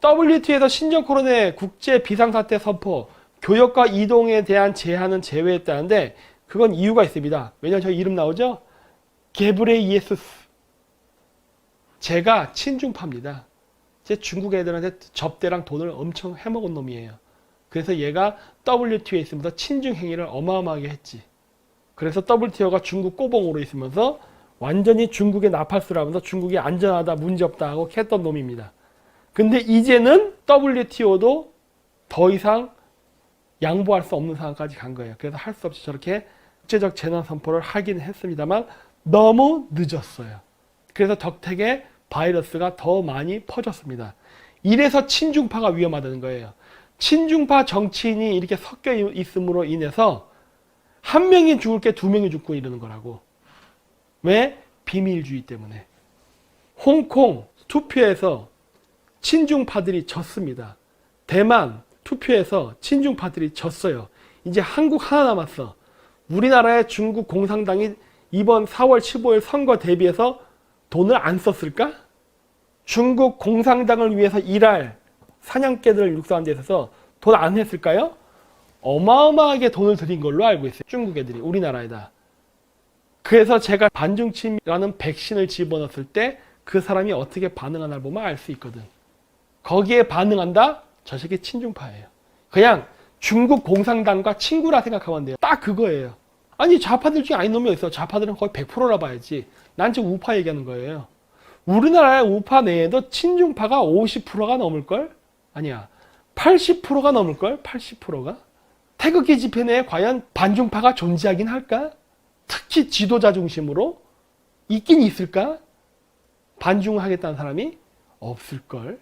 WTO에서 신종 코로나 국제 비상사태 선포, 교역과 이동에 대한 제한은 제외했다는데 그건 이유가 있습니다. 왜냐면 저 이름 나오죠? 게브레이에수스. 제가 친중파입니다. 제 중국 애들한테 접대랑 돈을 엄청 해먹은 놈이에요. 그래서 얘가 WTO에 있으면서 친중 행위를 어마어마하게 했지. 그래서 WTO가 중국 꼬봉으로 있으면서 완전히 중국의 나팔수를 하면서 중국이 안전하다, 문제없다 하고 했던 놈입니다. 근데 이제는 WTO도 더 이상 양보할 수 없는 상황까지 간 거예요. 그래서 할 수 없이 저렇게 국제적 재난 선포를 하긴 했습니다만 너무 늦었어요. 그래서 덕택에 바이러스가 더 많이 퍼졌습니다. 이래서 친중파가 위험하다는 거예요. 친중파 정치인이 이렇게 섞여 있음으로 인해서 한 명이 죽을 게 두 명이 죽고 이러는 거라고. 왜? 비밀주의 때문에. 홍콩 투표에서 친중파들이 졌습니다. 대만 투표에서 친중파들이 졌어요. 이제 한국 하나 남았어. 우리나라의 중국 공산당이 이번 4월 15일 선거 대비해서 돈을 안 썼을까? 중국 공산당을 위해서 일할 사냥개들을 육성하는 데 있어서 돈 안 했을까요? 어마어마하게 돈을 들인 걸로 알고 있어요. 중국 애들이 우리나라에다. 그래서 제가 반중침이라는 백신을 집어넣었을 때 그 사람이 어떻게 반응하나 보면 알 수 있거든. 거기에 반응한다? 저 새끼 친중파예요. 그냥 중국 공산당과 친구라 생각하면 돼요. 딱 그거예요. 아니 좌파들 중에 아닌 놈이 있어. 좌파들은 거의 100%라 봐야지. 난 지금 우파 얘기하는 거예요. 우리나라의 우파 내에도 친중파가 50%가 넘을걸? 아니야. 80%가 넘을걸? 80%가? 태극기 집회 내에 과연 반중파가 존재하긴 할까? 특히 지도자 중심으로? 있긴 있을까? 반중하겠다는 사람이? 없을걸?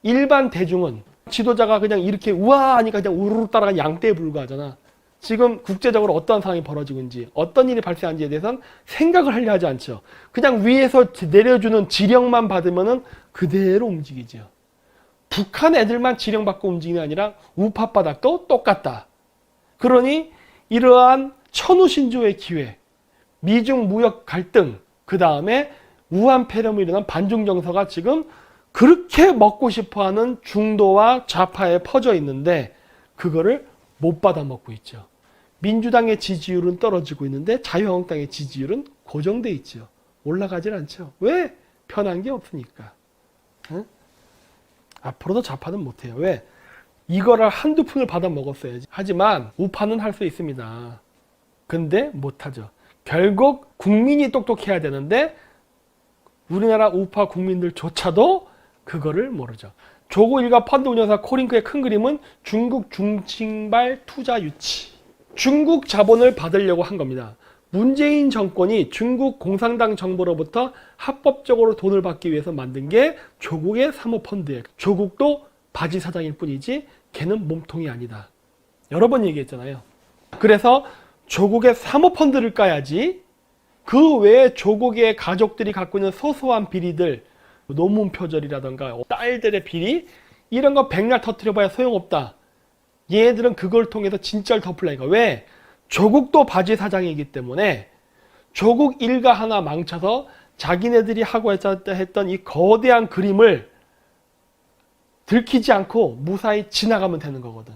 일반 대중은 지도자가 그냥 이렇게 우와 하니까 그냥 우르르 따라가 양떼에 불과하잖아. 지금 국제적으로 어떤 상황이 벌어지고 있는지 어떤 일이 발생한지에 대해서는 생각을 하려 하지 않죠. 그냥 위에서 내려주는 지령만 받으면 그대로 움직이죠. 북한 애들만 지령받고 움직이는 게 아니라 우파 바닥도 똑같다. 그러니 이러한 천우신조의 기회, 미중 무역 갈등, 그 다음에 우한 폐렴으로 일어난 반중 정서가 지금 그렇게 먹고 싶어하는 중도와 좌파에 퍼져 있는데 그거를 못 받아 먹고 있죠. 민주당의 지지율은 떨어지고 있는데 자유한국당의 지지율은 고정돼 있죠. 올라가질 않죠. 왜? 편한 게 없으니까. 응? 앞으로도 좌파는 못해요. 왜? 이거를 한두 푼을 받아 먹었어야지. 하지만 우파는 할 수 있습니다. 근데 못하죠. 결국 국민이 똑똑해야 되는데 우리나라 우파 국민들조차도 그거를 모르죠. 조고 일가 펀드 운용사 코링크의 큰 그림은 중국 중증발 투자 유치. 중국 자본을 받으려고 한 겁니다. 문재인 정권이 중국 공산당 정부로부터 합법적으로 돈을 받기 위해서 만든 게 조국의 사모펀드예요. 조국도 바지 사장일 뿐이지 걔는 몸통이 아니다. 여러 번 얘기했잖아요. 그래서 조국의 사모펀드를 까야지 그 외에 조국의 가족들이 갖고 있는 소소한 비리들, 노문 표절이라던가 딸들의 비리 이런 거 백날 터뜨려봐야 소용없다. 얘네들은 그걸 통해서 진짜를 덮으려니까. 왜? 조국도 바지 사장이기 때문에 조국 일가 하나 망쳐서 자기네들이 하고 했던 이 거대한 그림을 들키지 않고 무사히 지나가면 되는 거거든.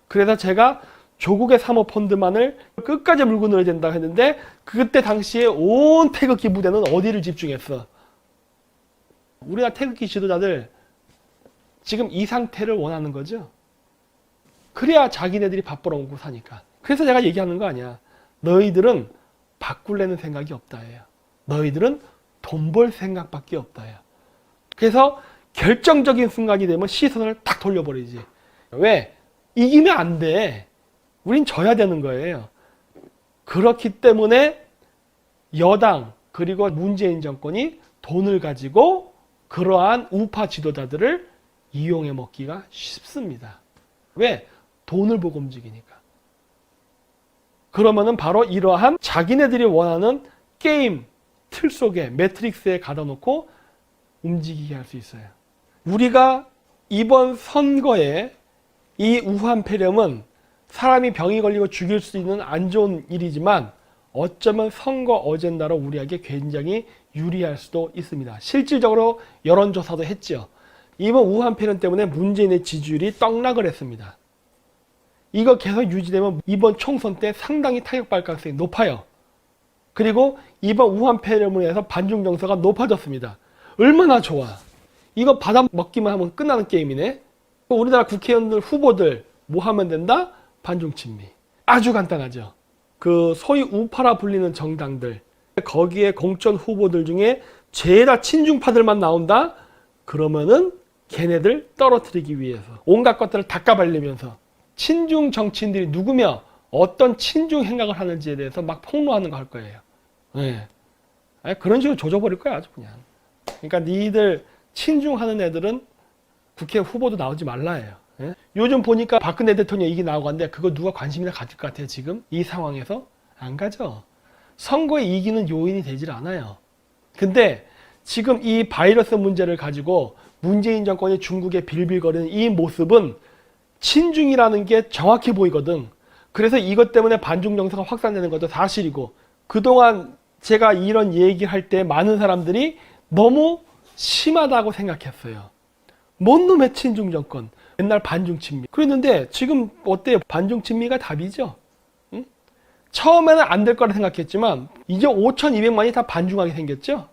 그래서 제가 조국의 사모펀드만을 끝까지 물고 늘어야 된다고 했는데 그때 당시에 온 태극기 부대는 어디를 집중했어? 우리나라 태극기 지도자들 지금 이 상태를 원하는 거죠. 그래야 자기네들이 밥 벌어먹고 사니까. 그래서 제가 얘기하는 거 아니야. 너희들은 바꿀래는 생각이 없다예요. 너희들은 돈 벌 생각밖에 없다예요. 그래서 결정적인 순간이 되면 시선을 딱 돌려버리지. 왜? 이기면 안 돼. 우린 져야 되는 거예요. 그렇기 때문에 여당 그리고 문재인 정권이 돈을 가지고 그러한 우파 지도자들을 이용해 먹기가 쉽습니다. 왜? 돈을 보고 움직이니까. 그러면은 바로 이러한 자기네들이 원하는 게임 틀 속에 매트릭스에 가다 놓고 움직이게 할 수 있어요. 우리가 이번 선거에 이 우한 폐렴은 사람이 병이 걸리고 죽일 수 있는 안 좋은 일이지만 어쩌면 선거 어젠다로 우리에게 굉장히 유리할 수도 있습니다. 실질적으로 여론조사도 했죠. 이번 우한 폐렴 때문에 문재인의 지지율이 떡락을 했습니다. 이거 계속 유지되면 이번 총선 때 상당히 타격받을 가능성이 높아요. 그리고 이번 우한 폐렴으로 인해서 반중 정서가 높아졌습니다. 얼마나 좋아. 이거 받아먹기만 하면 끝나는 게임이네. 우리나라 국회의원들 후보들 뭐 하면 된다? 반중 친미. 아주 간단하죠. 그 소위 우파라 불리는 정당들, 거기에 공천 후보들 중에 죄다 친중파들만 나온다? 그러면은 걔네들 떨어뜨리기 위해서 온갖 것들을 닦아발리면서 친중 정치인들이 누구며 어떤 친중 행각을 하는지에 대해서 막 폭로하는 거 할 거예요. 네. 그런 식으로 조져버릴 거야 아주 그냥. 그러니까 니들 친중하는 애들은 국회 후보도 나오지 말라 해요. 예? 요즘 보니까 박근혜 대통령 이기 나오고 한데 그거 누가 관심이나 가질 것 같아요 지금? 이 상황에서? 안 가죠. 선거에 이기는 요인이 되질 않아요. 근데 지금 이 바이러스 문제를 가지고 문재인 정권이 중국에 빌빌거리는 이 모습은 친중이라는 게 정확히 보이거든. 그래서 이것 때문에 반중 정서가 확산되는 것도 사실이고, 그동안 제가 이런 얘기할 때 많은 사람들이 너무 심하다고 생각했어요. 뭔 놈의 친중 정권, 맨날 반중 친미. 그랬는데 지금 어때요? 반중 친미가 답이죠. 응? 처음에는 안 될 거라 생각했지만 이제 5,200만이 다 반중하게 생겼죠.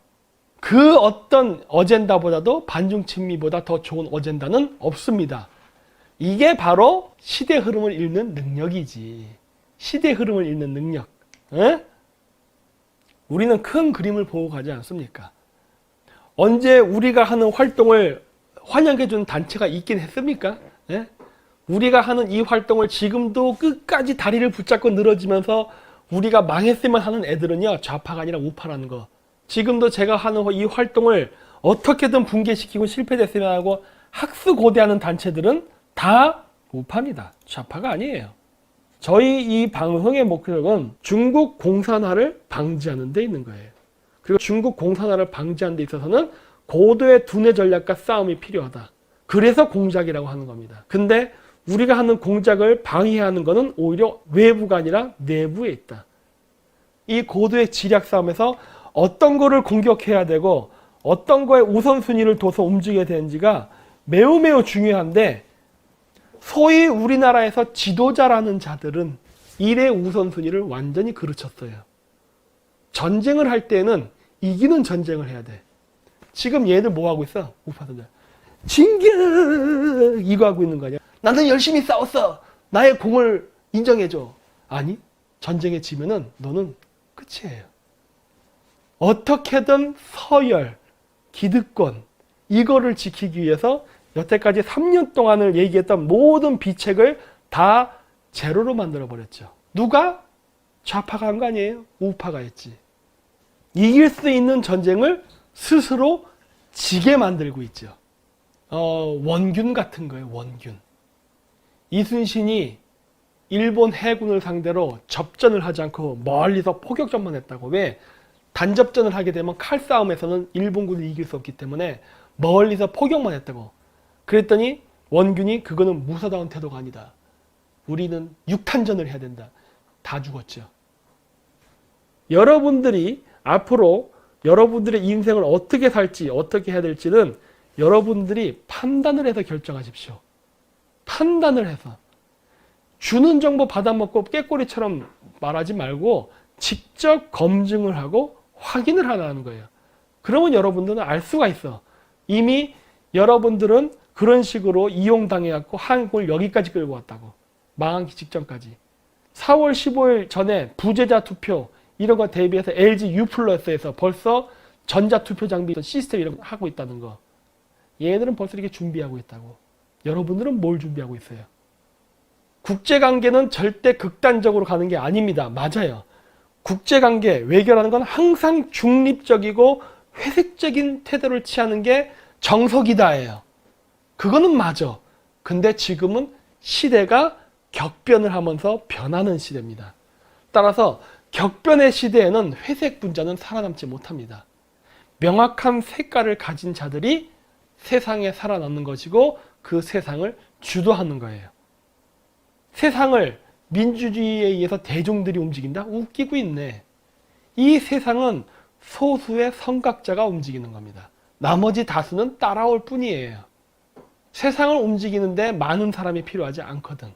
그 어떤 어젠다보다도 반중 친미보다 더 좋은 어젠다는 없습니다. 이게 바로 시대 흐름을 읽는 능력이지. 시대 흐름을 읽는 능력. 에? 우리는 큰 그림을 보고 가지 않습니까? 언제 우리가 하는 활동을 환영해주는 단체가 있긴 했습니까? 에? 우리가 하는 이 활동을 지금도 끝까지 다리를 붙잡고 늘어지면서 우리가 망했으면 하는 애들은요, 좌파가 아니라 우파라는 거. 지금도 제가 하는 이 활동을 어떻게든 붕괴시키고 실패됐으면 하고 학수고대하는 단체들은 다 우파입니다. 좌파가 아니에요. 저희 이 방송의 목표는 중국 공산화를 방지하는 데 있는 거예요. 그리고 중국 공산화를 방지하는 데 있어서는 고도의 두뇌 전략과 싸움이 필요하다. 그래서 공작이라고 하는 겁니다. 근데 우리가 하는 공작을 방해하는 것은 오히려 외부가 아니라 내부에 있다. 이 고도의 지략 싸움에서 어떤 거를 공격해야 되고 어떤 거에 우선순위를 둬서 움직여야 되는지가 매우 매우 중요한데, 소위 우리나라에서 지도자라는 자들은 일의 우선순위를 완전히 그르쳤어요. 전쟁을 할 때는 이기는 전쟁을 해야 돼. 지금 얘들 뭐 하고 있어? 우파들. 진격! 이거 하고 있는 거 아니야? 나는 열심히 싸웠어. 나의 공을 인정해줘. 아니, 전쟁에 지면은 너는 끝이에요. 어떻게든 서열, 기득권, 이거를 지키기 위해서 여태까지 3년 동안을 얘기했던 모든 비책을 다 제로로 만들어버렸죠. 누가? 좌파가 한 거 아니에요? 우파가 했지. 이길 수 있는 전쟁을 스스로 지게 만들고 있죠. 원균 같은 거예요. 원균. 이순신이 일본 해군을 상대로 접전을 하지 않고 멀리서 포격전만 했다고. 왜? 단접전을 하게 되면 칼싸움에서는 일본군을 이길 수 없기 때문에 멀리서 포격만 했다고. 그랬더니 원균이 그거는 무사다운 태도가 아니다. 우리는 육탄전을 해야 된다. 다 죽었죠. 여러분들이 앞으로 여러분들의 인생을 어떻게 살지, 어떻게 해야 될지는 여러분들이 판단을 해서 결정하십시오. 판단을 해서. 주는 정보 받아먹고 깨꼬리처럼 말하지 말고 직접 검증을 하고 확인을 하라는 거예요. 그러면 여러분들은 알 수가 있어. 이미 여러분들은 그런 식으로 이용당해갖고 한국을 여기까지 끌고 왔다고. 망하기 직전까지. 4월 15일 전에 부재자 투표 이런 거 대비해서 LG U+에서 벌써 전자투표 장비 시스템 이런 거 하고 있다는 거. 얘네들은 벌써 이렇게 준비하고 있다고. 여러분들은 뭘 준비하고 있어요? 국제관계는 절대 극단적으로 가는 게 아닙니다. 맞아요. 국제관계, 외교라는 건 항상 중립적이고 회색적인 태도를 취하는 게 정석이다예요. 그거는 맞아. 근데 지금은 시대가 격변을 하면서 변하는 시대입니다. 따라서 격변의 시대에는 회색 분자는 살아남지 못합니다. 명확한 색깔을 가진 자들이 세상에 살아남는 것이고 그 세상을 주도하는 거예요. 세상을 민주주의에 의해서 대중들이 움직인다? 웃기고 있네. 이 세상은 소수의 선각자가 움직이는 겁니다. 나머지 다수는 따라올 뿐이에요. 세상을 움직이는데 많은 사람이 필요하지 않거든.